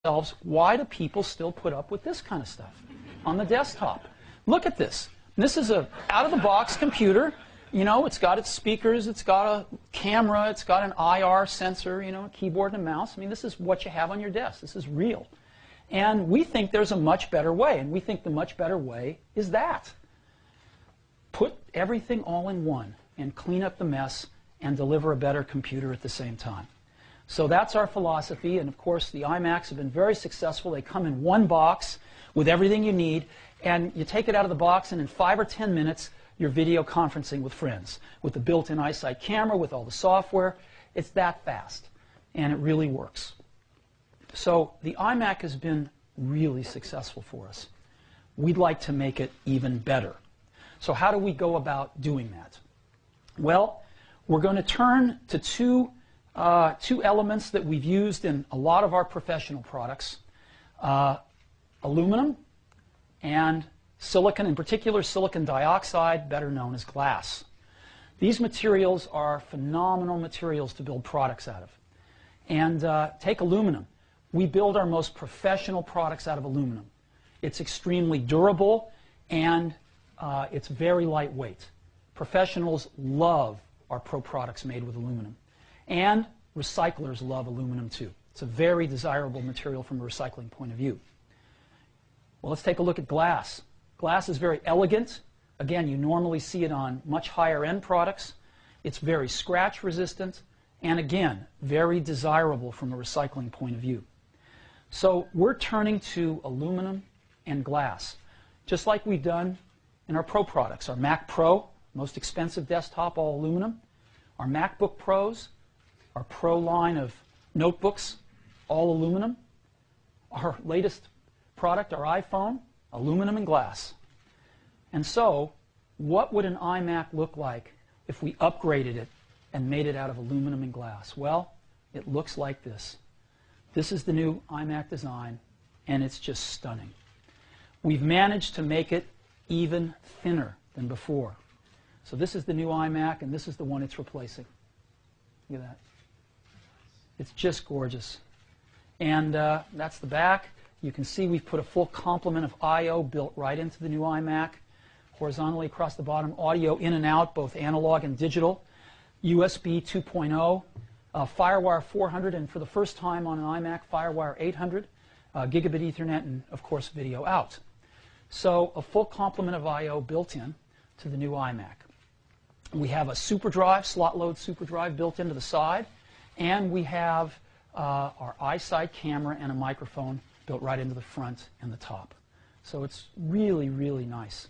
ourselves, why do people still put up with this kind of stuff on the desktop? Look at this. This is a out-of-the-box computer. You know, it's got its speakers, it's got a camera, it's got an IR sensor, you know, a keyboard and a mouse. I mean, this is what you have on your desk. This is real. And we think there's a much better way, and we think the much better way is that. Put everything all in one and clean up the mess and deliver a better computer at the same time. So that's our philosophy, and of course the iMacs have been very successful. They come in one box with everything you need, and you take it out of the box, and in 5 or 10 minutes you're video conferencing with friends with the built-in iSight camera, with all the software. It's that fast, and it really works. So the iMac has been really successful for us. We'd like to make it even better. So how do we go about doing that? Well, we're going to turn to two elements that we've used in a lot of our professional products, aluminum and silicon, in particular silicon dioxide, better known as glass. These materials are phenomenal materials to build products out of. And take aluminum. We build our most professional products out of aluminum. It's extremely durable, and it's very lightweight. Professionals love our pro products made with aluminum. And recyclers love aluminum too. It's a very desirable material from a recycling point of view. Well, let's take a look at glass. Glass is very elegant. Again, you normally see it on much higher end products. It's very scratch resistant, and again, very desirable from a recycling point of view. So we're turning to aluminum and glass, just like we've done in our Pro products. Our Mac Pro, most expensive desktop, all aluminum. Our MacBook Pros, our Pro line of notebooks, all aluminum. Our latest product, our iPhone, aluminum and glass. And so, what would an iMac look like if we upgraded it and made it out of aluminum and glass? Well, it looks like this. This is the new iMac design, and it's just stunning. We've managed to make it even thinner than before. So this is the new iMac, and this is the one it's replacing. Look at that. It's just gorgeous. And that's the back. You can see we've put a full complement of I/O built right into the new iMac. Horizontally across the bottom, audio in and out, both analog and digital. USB 2.0, FireWire 400, and for the first time on an iMac, FireWire 800, gigabit Ethernet, and of course video out. So a full complement of I/O built in to the new iMac. We have a SuperDrive, slot load SuperDrive built into the side, and we have our iSight camera and a microphone built right into the front and the top. So it's really, really nice.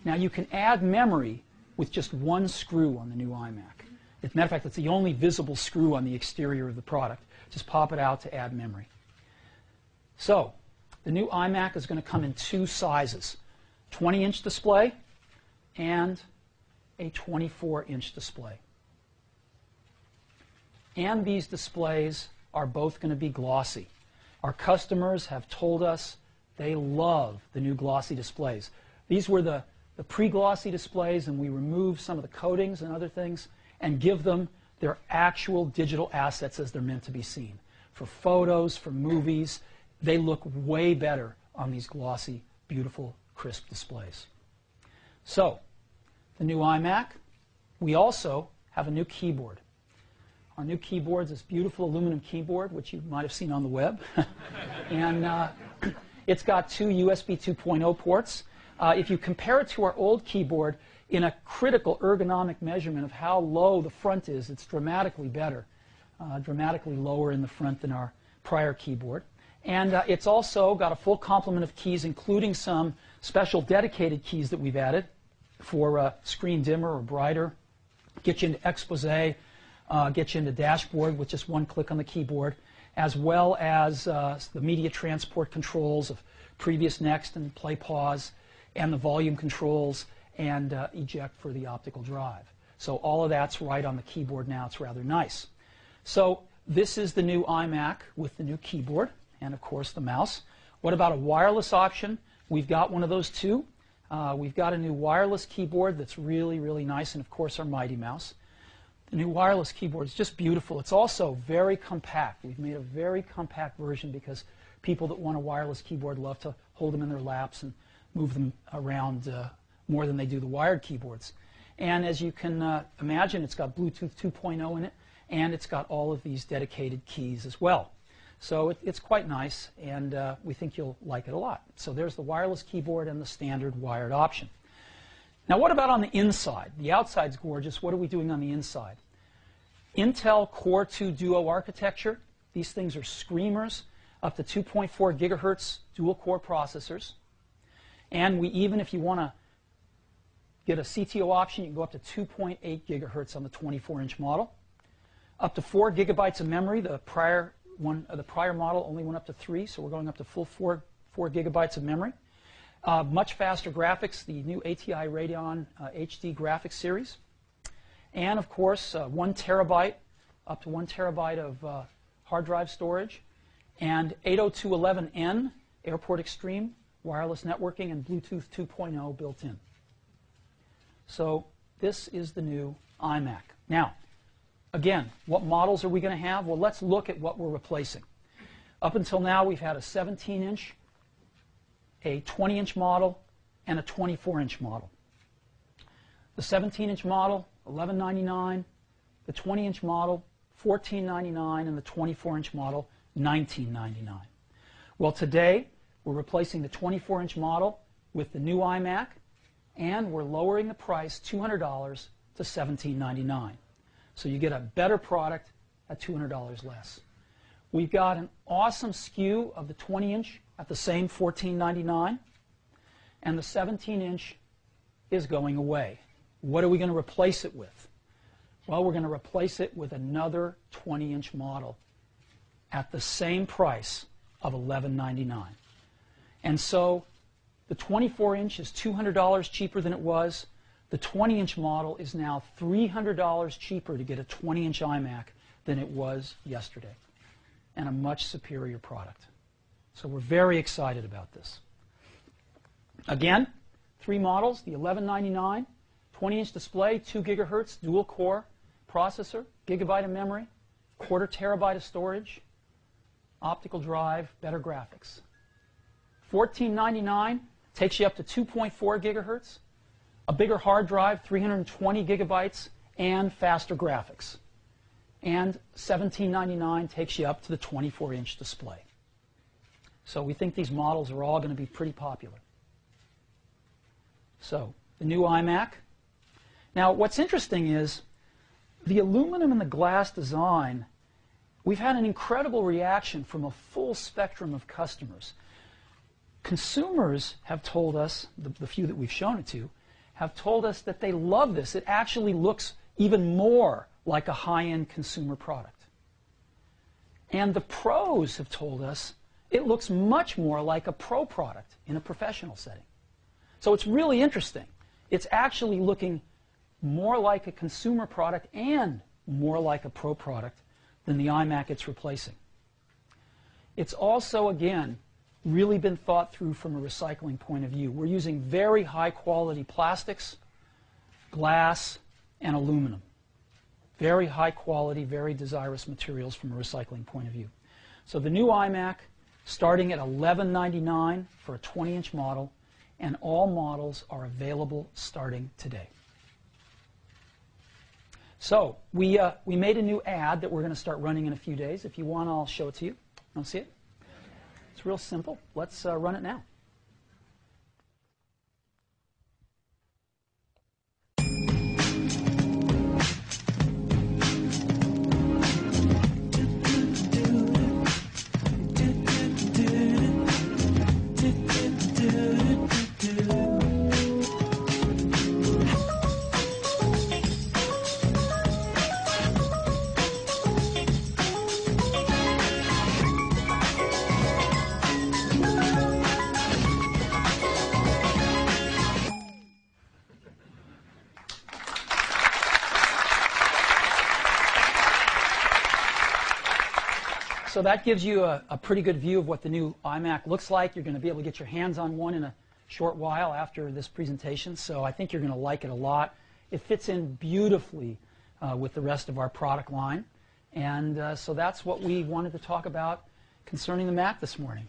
Now you can add memory with just one screw on the new iMac. As a matter of fact, it's the only visible screw on the exterior of the product. Just pop it out to add memory. So the new iMac is going to come in two sizes, 20-inch display and a 24-inch display. And these displays are both going to be glossy. Our customers have told us they love the new glossy displays. These were the pre-glossy displays, and we removed some of the coatings and other things and give them their actual digital assets as they're meant to be seen. For photos, for movies, they look way better on these glossy, beautiful, crisp displays. So, the new iMac, we also have a new keyboard. Our new keyboard is this beautiful aluminum keyboard, which you might have seen on the web. And it's got two USB 2.0 ports. If you compare it to our old keyboard, in a critical ergonomic measurement of how low the front is, it's dramatically better, dramatically lower in the front than our prior keyboard. And it's also got a full complement of keys, including some special dedicated keys that we've added for screen dimmer or brighter, get you into expose, get you into dashboard with just one click on the keyboard, as well as the media transport controls of previous, next, and play, pause, and the volume controls, and eject for the optical drive. So all of that's right on the keyboard now. It's rather nice. So this is the new iMac with the new keyboard and, of course, the mouse. What about a wireless option? We've got one of those too. We've got a new wireless keyboard that's really, really nice, and, of course, our Mighty Mouse. The new wireless keyboard is just beautiful. It's also very compact. We've made a very compact version because people that want a wireless keyboard love to hold them in their laps and move them around more than they do the wired keyboards. And as you can imagine, it's got Bluetooth 2.0 in it, and it's got all of these dedicated keys as well. So it's quite nice, and we think you'll like it a lot. So there's the wireless keyboard and the standard wired option. Now what about on the inside? The outside's gorgeous. What are we doing on the inside? Intel Core 2 Duo architecture. These things are screamers, up to 2.4 gigahertz dual-core processors. And we even, if you want to get a CTO option, you can go up to 2.8 gigahertz on the 24-inch model. Up to 4 gigabytes of memory. The prior model only went up to 3, so we're going up to full 4 gigabytes of memory. Much faster graphics, the new ATI Radeon HD graphics series. And of course, 1 terabyte, up to 1 terabyte of hard drive storage. And 802.11n, Airport Extreme, wireless networking, and Bluetooth 2.0 built in. So this is the new iMac. Now, again, what models are we going to have? Well, let's look at what we're replacing. Up until now, we've had a 17-inch, a 20-inch model, and a 24-inch model. The 17-inch model, $11.99, the 20-inch model, $14.99, and the 24-inch model, $19.99. Well, today, we're replacing the 24-inch model with the new iMac, and we're lowering the price $200 to $17.99. So you get a better product at $200 less. We've got an awesome SKU of the 20-inch at the same $14.99, and the 17-inch is going away. What are we going to replace it with? Well, we're going to replace it with another 20-inch model at the same price of $11.99. And so the 24-inch is $200 cheaper than it was. The 20-inch model is now $300 cheaper to get a 20-inch iMac than it was yesterday, and a much superior product. So we're very excited about this. Again, 3 models, the $11.99, 20-inch display, 2 gigahertz, dual-core processor, gigabyte of memory, quarter terabyte of storage, optical drive, better graphics. $14.99 takes you up to 2.4 gigahertz, a bigger hard drive, 320 gigabytes, and faster graphics. And $17.99 takes you up to the 24-inch display. So we think these models are all going to be pretty popular. So the new iMac. Now what's interesting is the aluminum and the glass design, we've had an incredible reaction from a full spectrum of customers. Consumers have told us, the few that we've shown it to, have told us that they love this. It actually looks even more like a high-end consumer product. And the pros have told us it looks much more like a pro product in a professional setting. So it's really interesting. It's actually looking more like a consumer product and more like a pro product than the iMac it's replacing. It's also, again, really been thought through from a recycling point of view. We're using very high quality plastics, glass, and aluminum. Very high quality, very desirous materials from a recycling point of view. So the new iMac, starting at $11.99 for a 20-inch model, and all models are available starting today. So we made a new ad that we're going to start running in a few days. If you want, I'll show it to you. Want to see it? It's real simple. Let's run it now. So that gives you a pretty good view of what the new iMac looks like. You're going to be able to get your hands on one in a short while after this presentation, so I think you're going to like it a lot. It fits in beautifully with the rest of our product line, and so that's what we wanted to talk about concerning the Mac this morning.